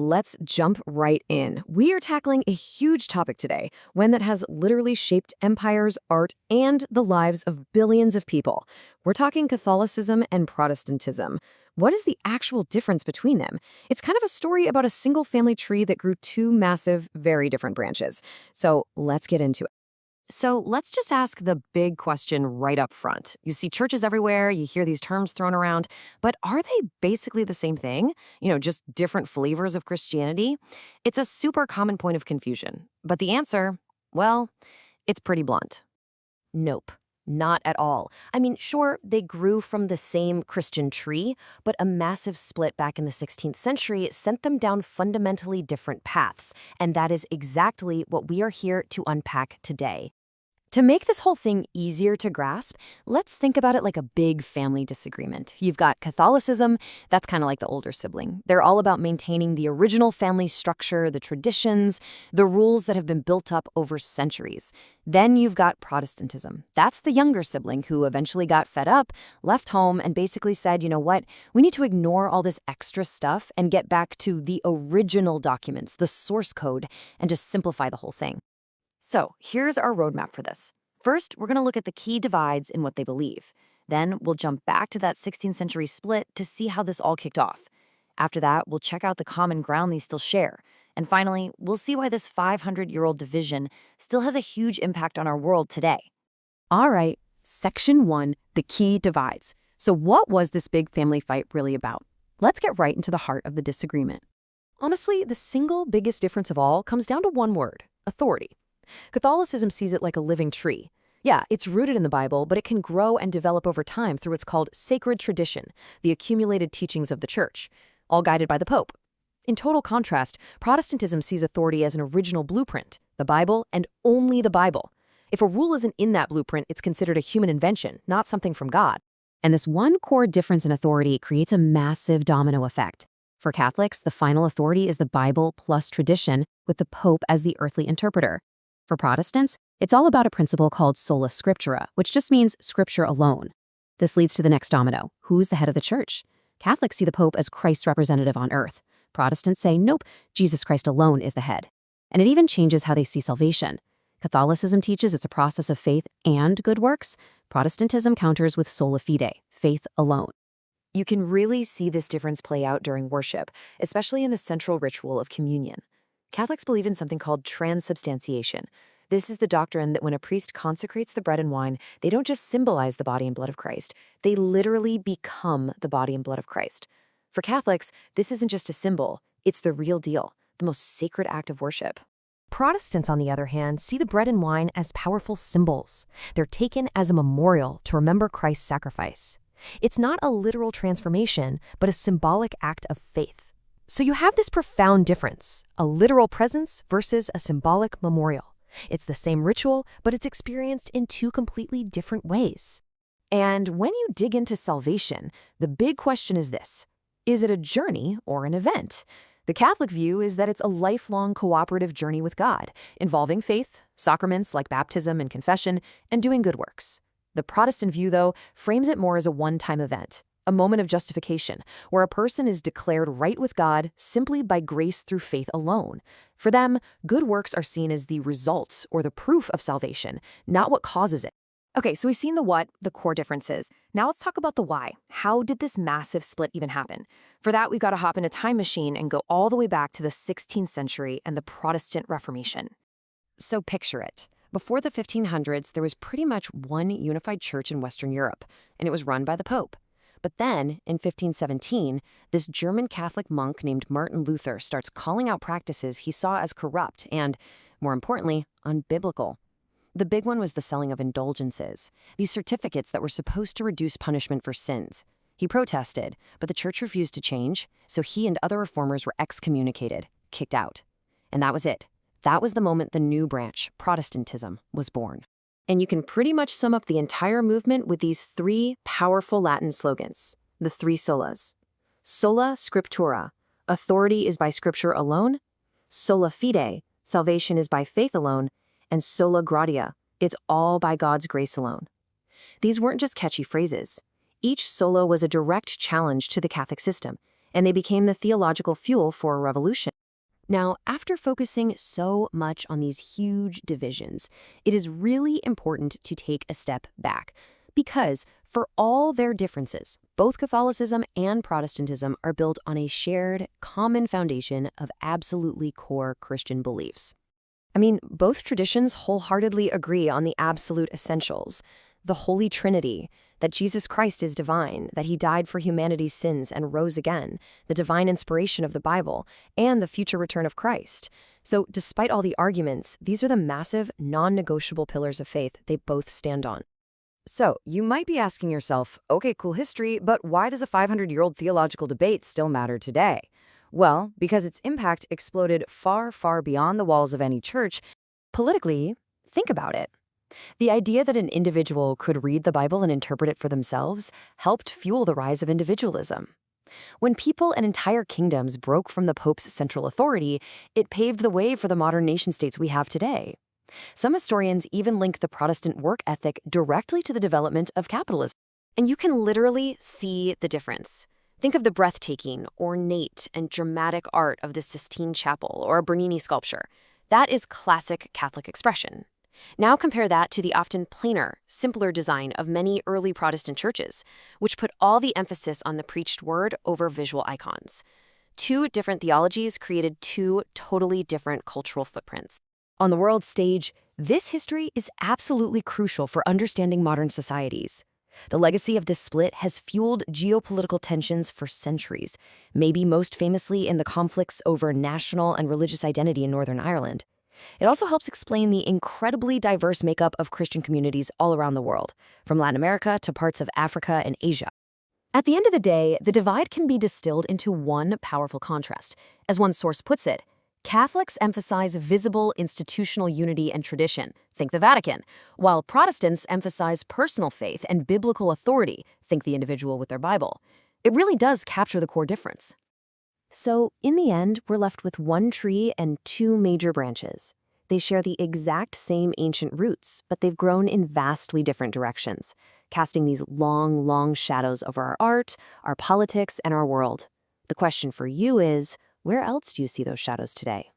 let's jump right in. We are tackling a huge topic today, one that has literally shaped empires, art, and the lives of billions of people. We're talking Catholicism and Protestantism. What is the actual difference between them? It's kind of a story about a single family tree that grew two massive, very different branches. So let's get into it. So let's just ask the big question right up front. You see churches everywhere, you hear these terms thrown around, but are they basically the same thing? Just different flavors of Christianity? It's a super common point of confusion. But the answer, well, it's pretty blunt. Nope. Not at all. I mean, sure, they grew from the same Christian tree, but a massive split back in the 16th century sent them down fundamentally different paths, and that is exactly what we are here to unpack today. To make this whole thing easier to grasp, let's think about it like a big family disagreement. You've got Catholicism, that's kind of like the older sibling. They're all about maintaining the original family structure, the traditions, the rules that have been built up over centuries. Then you've got Protestantism. That's the younger sibling who eventually got fed up, left home, and basically said, you know what, we need to ignore all this extra stuff and get back to the original documents, the source code, and just simplify the whole thing. So here's our roadmap for this. First, we're going to look at the key divides in what they believe. Then we'll jump back to that 16th century split to see how this all kicked off. After that, we'll check out the common ground they still share. And finally, we'll see why this 500-year-old division still has a huge impact on our world today. All right, Section 1, the key divides. So what was this big family fight really about? Let's get right into the heart of the disagreement. Honestly, the single biggest difference of all comes down to one word: authority. Catholicism sees it like a living tree. Yeah, it's rooted in the Bible, but it can grow and develop over time through what's called sacred tradition, the accumulated teachings of the Church, all guided by the Pope. In total contrast, Protestantism sees authority as an original blueprint, the Bible and only the Bible. If a rule isn't in that blueprint, it's considered a human invention, not something from God. And this one core difference in authority creates a massive domino effect. For Catholics, the final authority is the Bible plus tradition, with the Pope as the earthly interpreter. For Protestants, it's all about a principle called Sola Scriptura, which just means Scripture alone. This leads to the next domino. Who's the head of the Church? Catholics see the Pope as Christ's representative on earth. Protestants say, nope, Jesus Christ alone is the head. And it even changes how they see salvation. Catholicism teaches it's a process of faith and good works. Protestantism counters with sola fide, faith alone. You can really see this difference play out during worship, especially in the central ritual of communion. Catholics believe in something called transubstantiation. This is the doctrine that when a priest consecrates the bread and wine, they don't just symbolize the body and blood of Christ. They literally become the body and blood of Christ. For Catholics, this isn't just a symbol. It's the real deal, the most sacred act of worship. Protestants, on the other hand, see the bread and wine as powerful symbols. They're taken as a memorial to remember Christ's sacrifice. It's not a literal transformation, but a symbolic act of faith. So you have this profound difference, a literal presence versus a symbolic memorial. It's the same ritual, but it's experienced in two completely different ways. And when you dig into salvation, the big question is this: is it a journey or an event? The Catholic view is that it's a lifelong cooperative journey with God, involving faith, sacraments like baptism and confession, and doing good works. The Protestant view, though, frames it more as a one-time event, a moment of justification, where a person is declared right with God simply by grace through faith alone. For them, good works are seen as the results or the proof of salvation, not what causes it. Okay, so we've seen the what, the core differences. Now let's talk about the why. How did this massive split even happen? For that, we've got to hop in a time machine and go all the way back to the 16th century and the Protestant Reformation. So picture it. Before the 1500s, there was pretty much one unified church in Western Europe, and it was run by the Pope. But then, in 1517, this German Catholic monk named Martin Luther starts calling out practices he saw as corrupt and, more importantly, unbiblical. The big one was the selling of indulgences, these certificates that were supposed to reduce punishment for sins. He protested, but the church refused to change, so he and other reformers were excommunicated, kicked out. And that was it. That was the moment the new branch, Protestantism, was born. And you can pretty much sum up the entire movement with these three powerful Latin slogans, the three solas. Sola Scriptura, authority is by Scripture alone. Sola fide, salvation is by faith alone. And sola gratia, it's all by God's grace alone. These weren't just catchy phrases. Each sola was a direct challenge to the Catholic system, and they became the theological fuel for a revolution. Now, after focusing so much on these huge divisions, it is really important to take a step back. Because for all their differences, both Catholicism and Protestantism are built on a shared, common foundation of absolutely core Christian beliefs. I mean, both traditions wholeheartedly agree on the absolute essentials, the Holy Trinity, that Jesus Christ is divine, that he died for humanity's sins and rose again, the divine inspiration of the Bible, and the future return of Christ. So, despite all the arguments, these are the massive, non-negotiable pillars of faith they both stand on. So, you might be asking yourself, okay, cool history, but why does a 500-year-old theological debate still matter today? Well, because its impact exploded far, far beyond the walls of any church. Politically, think about it. The idea that an individual could read the Bible and interpret it for themselves helped fuel the rise of individualism. When people and entire kingdoms broke from the Pope's central authority, it paved the way for the modern nation-states we have today. Some historians even link the Protestant work ethic directly to the development of capitalism. And you can literally see the difference. Think of the breathtaking, ornate, and dramatic art of the Sistine Chapel or a Bernini sculpture. That is classic Catholic expression. Now compare that to the often plainer, simpler design of many early Protestant churches, which put all the emphasis on the preached word over visual icons. Two different theologies created two totally different cultural footprints. On the world stage, this history is absolutely crucial for understanding modern societies. The legacy of this split has fueled geopolitical tensions for centuries, maybe most famously in the conflicts over national and religious identity in Northern Ireland. It also helps explain the incredibly diverse makeup of Christian communities all around the world, from Latin America to parts of Africa and Asia. At the end of the day, the divide can be distilled into one powerful contrast. As one source puts it, Catholics emphasize visible institutional unity and tradition, think the Vatican, while Protestants emphasize personal faith and biblical authority, think the individual with their Bible. It really does capture the core difference. So, in the end, we're left with one tree and two major branches. They share the exact same ancient roots, but they've grown in vastly different directions, casting these long, long shadows over our art, our politics, and our world. The question for you is, where else do you see those shadows today?